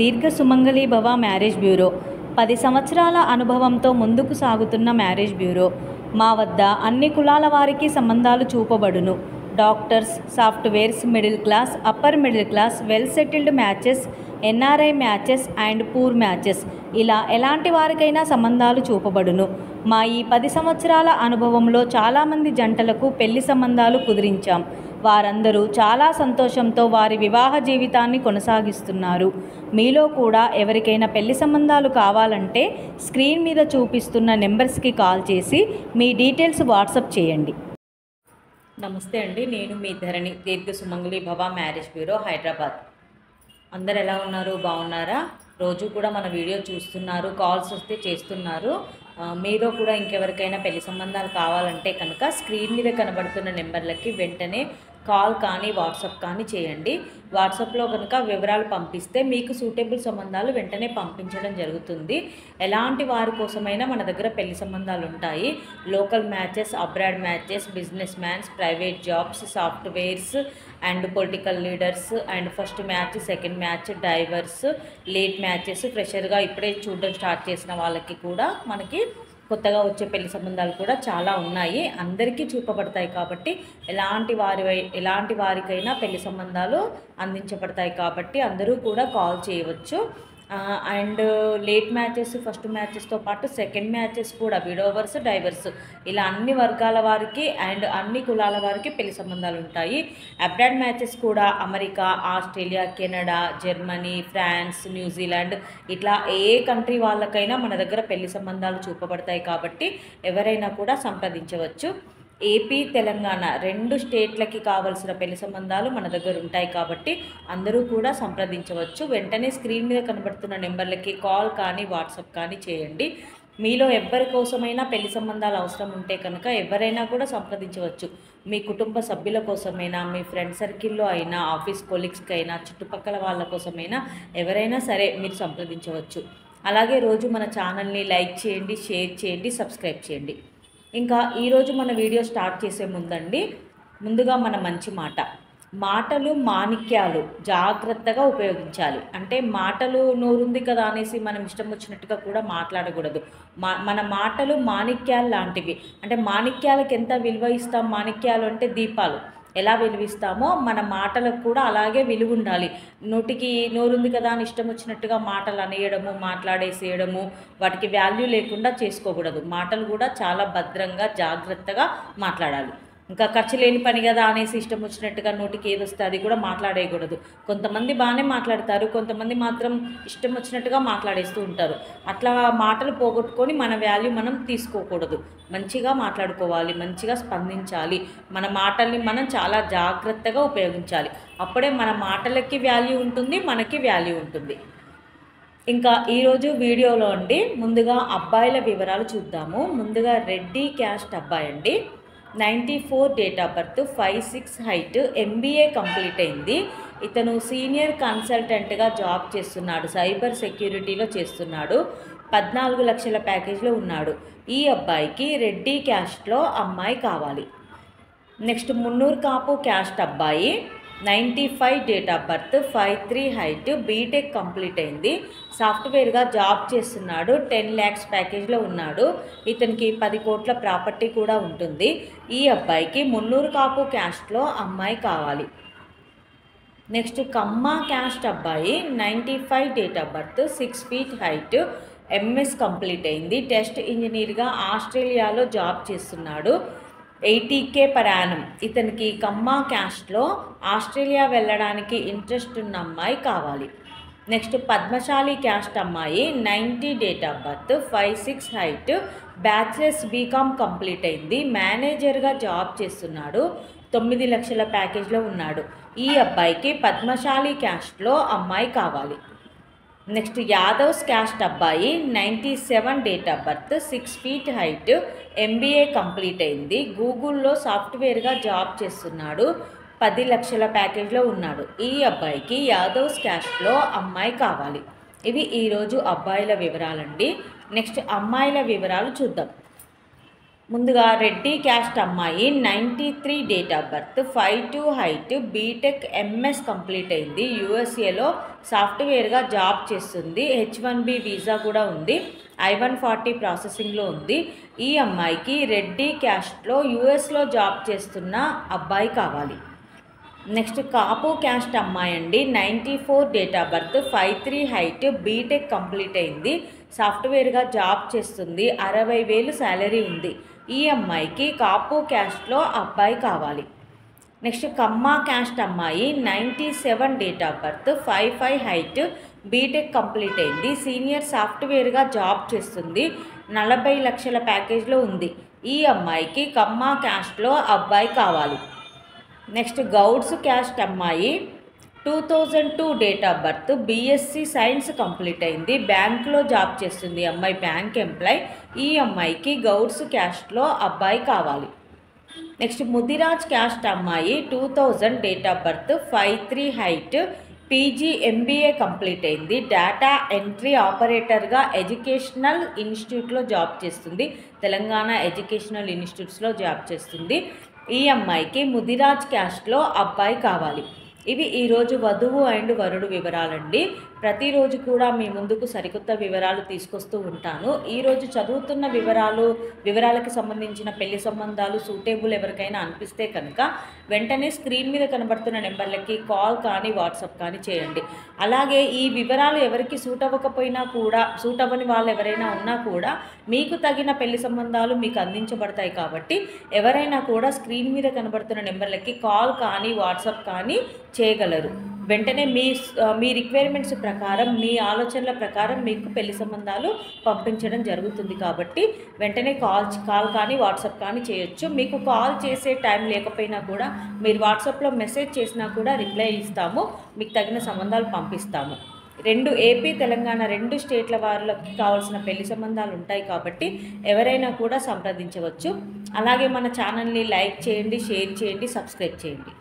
దీర్ఘ సుమంగళి భవ marriage bureau 10 సంవత్సరాల అనుభవంతో ముందుకు సాగుతున్న మ్యారేజ్ బ్యూరో. మా వద్ద అన్ని కులాల వారికి సంబంధాలు చూపబడును. Doctors, softwares, middle class, upper middle class, well settled matches, NRI matches and poor matches, ఇలా ఎలాంటి వారికైనా సంబంధాలు చూపబడును. మా ఈ 10 సంవత్సరాల అనుభవంలో చాలామంది జంటలకు పెళ్లి సంబంధాలు కుదిరించాం. వారందరూ చాలా సంతోషంతో వారి వివాహ జీవితాన్ని కొనసాగిస్తున్నారు. మీలో కూడా ఎవరికైనా పెళ్లి సంబంధాలు కావాలంటే స్క్రీన్ మీద చూపిస్తున్న నెంబర్స్కి కాల్ చేసి మీ డీటెయిల్స్ వాట్సాప్ చేయండి. నమస్తే అండి, నేను మీ ధరణి, దీర్ఘ సుమంగళి భవ మ్యారేజ్ బ్యూరో, హైదరాబాద్. అందరు ఎలా ఉన్నారు? బాగున్నారా? రోజు కూడా మన వీడియో చూస్తున్నారు, కాల్స్ వస్తే చేస్తున్నారు. మీలో కూడా ఇంకెవరికైనా పెళ్లి సంబంధాలు కావాలంటే కనుక స్క్రీన్ మీద కనబడుతున్న నెంబర్లకి వెంటనే కాల్ కానీ వాట్సాప్ కానీ చేయండి. వాట్సాప్లో కనుక వివరాలు పంపిస్తే మీకు సూటబుల్ సంబంధాలు వెంటనే పంపించడం జరుగుతుంది. ఎలాంటి వారి కోసమైనా మన దగ్గర పెళ్లి సంబంధాలు ఉంటాయి. Local matches, abroad matches, business mans, private jobs, softwares and political leaders and first match, second match, divorce, late matches, ఫ్రెషర్గా ఇప్పుడే చూడడం స్టార్ట్ చేసిన వాళ్ళకి కూడా మనకి కొత్తగా వచ్చే పెళ్లి సంబంధాలు కూడా చాలా ఉన్నాయి. అందరికీ చూపబడతాయి కాబట్టి ఎలాంటి వారికైనా పెళ్లి సంబంధాలు అందించబడతాయి కాబట్టి అందరూ కూడా కాల్ చేయవచ్చు. అండ్ లేట్ మ్యాచెస్, ఫస్ట్ మ్యాచెస్తో పాటు సెకండ్ మ్యాచెస్ కూడా, విడోవర్స్, డైవర్స్, ఇలా అన్ని వర్గాల వారికి అండ్ అన్ని కులాల వారికి పెళ్లి సంబంధాలు ఉంటాయి. అబ్రాడ్ మ్యాచెస్ కూడా America, Australia, Canada, Germany, France, New Zealand, ఇట్లా ఏ కంట్రీ వాళ్ళకైనా మన దగ్గర పెళ్లి సంబంధాలు చూపబడతాయి కాబట్టి ఎవరైనా కూడా సంప్రదించవచ్చు. ఏపీ, తెలంగాణ 2 స్టేట్లకి కావాల్సిన పెళ్లి సంబంధాలు మన దగ్గర ఉంటాయి కాబట్టి అందరూ కూడా సంప్రదించవచ్చు. వెంటనే స్క్రీన్ మీద కనబడుతున్న నెంబర్లకి కాల్ కానీ వాట్సాప్ కానీ చేయండి. మీలో ఎవరి కోసమైనా పెళ్లి సంబంధాలు అవసరం ఉంటే కనుక ఎవరైనా కూడా సంప్రదించవచ్చు. మీ కుటుంబ సభ్యుల కోసమైనా, మీ ఫ్రెండ్ సర్కిల్లో అయినా, ఆఫీస్ కొలీగ్స్కి అయినా, చుట్టుపక్కల వాళ్ళ కోసమైనా ఎవరైనా సరే మీరు సంప్రదించవచ్చు. అలాగే రోజు మన ఛానల్ని లైక్ చేయండి, షేర్ చేయండి, సబ్స్క్రైబ్ చేయండి. ఇంకా ఈరోజు మన వీడియో స్టార్ట్ చేసే ముందుగా మన మంచి మాట. మాటలు మాణిక్యాలు, జాగ్రత్తగా ఉపయోగించాలి. అంటే మాటలు నోరుంది కదా అనేసి మనం ఇష్టం వచ్చినట్టుగా కూడా మాట్లాడకూడదు. మన మాటలు మాణిక్యాలు లాంటివి. అంటే మాణిక్యాలకు ఎంత విలువ ఇస్తాం? మాణిక్యాలు అంటే దీపాలు ఎలా వెలిగిస్తామో మన మాటలకు కూడా అలాగే విలువ ఉండాలి. నోటికి నోరుంది కదా అని ఇష్టం వచ్చినట్టుగా మాటలు అనేయడము, మాట్లాడేసేయడము, వాటికి వాల్యూ లేకుండా చేసుకోకూడదు. మాటలు కూడా చాలా భద్రంగా, జాగ్రత్తగా మాట్లాడాలి. ఇంకా ఖర్చు లేని పని కదా అనేసి ఇష్టం వచ్చినట్టుగా నోటికి ఏదొస్తే అది కూడా మాట్లాడేయకూడదు. కొంతమంది బాగానే మాట్లాడతారు, కొంతమంది మాత్రం ఇష్టం వచ్చినట్టుగా మాట్లాడేస్తూ ఉంటారు. అట్లా మాటలు పోగొట్టుకొని మన వాల్యూ మనం తీసుకోకూడదు. మంచిగా మాట్లాడుకోవాలి, మంచిగా స్పందించాలి. మన మాటల్ని మనం చాలా జాగ్రత్తగా ఉపయోగించాలి. అప్పుడే మన మాటలకి వాల్యూ ఉంటుంది, మనకి వాల్యూ ఉంటుంది. ఇంకా ఈరోజు వీడియోలో అండి ముందుగా అబ్బాయిల వివరాలు చూద్దాము. ముందుగా రెడ్డి క్యాస్ట్ అబ్బాయి అండి, 94 date of birth, 5'6" height, MBA complete అయింది. ఇతను సీనియర్ కన్సల్టెంట్గా జాబ్ చేస్తున్నాడు, సైబర్ సెక్యూరిటీలో చేస్తున్నాడు. 14 లక్షల ప్యాకేజ్లో ఉన్నాడు. ఈ అబ్బాయికి రెడ్డి క్యాస్ట్లో అమ్మాయి కావాలి. నెక్స్ట్ మున్నూరు కాపు క్యాస్ట్ అబ్బాయి, 95 date of birth, 5'3" height, B Tech complete అయింది. సాఫ్ట్వేర్గా జాబ్ చేస్తున్నాడు. 10 lakhs ప్యాకేజ్లో ఉన్నాడు. ఇతనికి 10 కోట్ల ప్రాపర్టీ కూడా ఉంటుంది. ఈ అబ్బాయికి మున్నూరు కాపు క్యాస్ట్లో అమ్మాయి కావాలి. నెక్స్ట్ కమ్మ క్యాస్ట్ అబ్బాయి, 95 date of birth, 6 feet height, MS complete అయింది. టెస్ట్ ఇంజనీర్గా ఆస్ట్రేలియాలో జాబ్ చేస్తున్నాడు. 80K per annum. ఇతనికి కమ్మ క్యాస్ట్లో ఆస్ట్రేలియా వెళ్ళడానికి ఇంట్రెస్ట్ ఉన్న అమ్మాయి కావాలి. నెక్స్ట్ పద్మశాలి క్యాస్ట్ అమ్మాయి, 90 date of birth, 5'6" height, bachelors B Com complete అయింది. మేనేజర్గా జాబ్ చేస్తున్నాడు. 9 లక్షల ప్యాకేజ్లో ఉన్నాడు. ఈ అబ్బాయికి పద్మశాలి క్యాస్ట్లో అమ్మాయి కావాలి. నెక్స్ట్ యాదవ్స్ క్యాస్ట్ అబ్బాయి, 97 date of birth, 6 feet height, MBA complete అయింది. గూగుల్లో సాఫ్ట్వేర్గా జాబ్ చేస్తున్నాడు. 10 లక్షల ప్యాకేజ్లో ఉన్నాడు. ఈ అబ్బాయికి యాదవ్స్ క్యాస్ట్లో అమ్మాయి కావాలి. ఇవి ఈరోజు అబ్బాయిల వివరాలండి. నెక్స్ట్ అమ్మాయిల వివరాలు చూద్దాం. ముందుగా రెడ్డి క్యాస్ట్ అమ్మాయి 93 date of birth, 5'2" height, B Tech MS complete అయింది. యూఎస్ఏలో సాఫ్ట్వేర్గా జాబ్ చేస్తుంది. H1B వీసా కూడా ఉంది. I-140 ప్రాసెసింగ్లో ఉంది. ఈ అమ్మాయికి రెడ్డి క్యాస్ట్లో యూఎస్లో జాబ్ చేస్తున్న అబ్బాయి కావాలి. నెక్స్ట్ కాపు క్యాస్ట్ అమ్మాయి అండి, 94 date of birth, 5'3" height, B Tech complete అయింది. సాఫ్ట్వేర్గా జాబ్ చేస్తుంది. 60,000 శాలరీ ఉంది. ఈ అమ్మాయికి కాపు క్యాస్ట్లో అబ్బాయి కావాలి. నెక్స్ట్ కమ్మ క్యాస్ట్ అమ్మాయి, 97 date of birth, 5'5" height, B Tech complete అయింది. సీనియర్ సాఫ్ట్వేర్గా జాబ్ చేస్తుంది. 40 లక్షల ప్యాకేజ్లో ఉంది. ఈ అమ్మాయికి కమ్మ క్యాస్ట్లో అబ్బాయి కావాలి. నెక్స్ట్ గౌడ్స్ క్యాస్ట్ అమ్మాయి, 2002 date of birth, BSc science complete అయింది. బ్యాంక్లో జాబ్ చేస్తుంది. ఈ అమ్మాయి బ్యాంక్ ఎంప్లాయ్. ఈ అమ్మాయికి గౌడ్స్ క్యాస్ట్లో అబ్బాయి కావాలి. నెక్స్ట్ ముదిరాజ్ క్యాస్ట్ అమ్మాయి, 2000 date of birth, 5'3" height, PG MBA complete అయింది. డేటా ఎంట్రీ ఆపరేటర్గా ఎడ్యుకేషనల్ ఇన్స్టిట్యూట్లో జాబ్ చేస్తుంది. తెలంగాణ ఎడ్యుకేషనల్ ఇన్స్టిట్యూట్స్లో జాబ్ చేస్తుంది. ఈ అమ్మాయికి ముదిరాజ్ క్యాస్ట్లో అబ్బాయి కావాలి. ఇవి ఈరోజు వధువు అండ్ వరుడు వివరాలండి. ప్రతిరోజు కూడా మీ ముందుకు సరికొత్త వివరాలు తీసుకొస్తూ ఉంటాను. ఈరోజు చదువుతున్న వివరాలకు సంబంధించిన పెళ్లి సంబంధాలు సూటేబుల్ ఎవరికైనా అనిపిస్తే కనుక వెంటనే స్క్రీన్ మీద కనబడుతున్న నెంబర్లకి కాల్ కానీ వాట్సాప్ కానీ చేయండి. అలాగే ఈ వివరాలు ఎవరికి సూట్ అవ్వకపోయినా కూడా, సూట్ అవ్వని వాళ్ళు ఎవరైనా ఉన్నా కూడా మీకు తగిన పెళ్లి సంబంధాలు మీకు అందించబడతాయి. కాబట్టి ఎవరైనా కూడా స్క్రీన్ మీద కనబడుతున్న నెంబర్లకి కాల్ కానీ వాట్సాప్ కానీ చేయగలరు. వెంటనే మీ రిక్వైర్మెంట్స్ ప్రకారం, మీ ఆలోచనల ప్రకారం మీకు పెళ్లి సంబంధాలు పంపించడం జరుగుతుంది. కాబట్టి వెంటనే కాల్ కానీ వాట్సాప్ కానీ చేయొచ్చు. మీకు కాల్ చేసే టైం లేకపోయినా కూడా మీరు వాట్సాప్లో మెసేజ్ చేసినా కూడా రిప్లై ఇస్తాము. మీకు తగిన సంబంధాలు పంపిస్తాము. ఏపీ తెలంగాణ 2 స్టేట్ల వారికి కావాల్సిన పెళ్లి సంబంధాలు ఉంటాయి. కాబట్టి ఎవరైనా కూడా సంప్రదించవచ్చు. అలాగే మన ఛానల్ని లైక్ చేయండి, షేర్ చేయండి, సబ్స్క్రైబ్ చేయండి.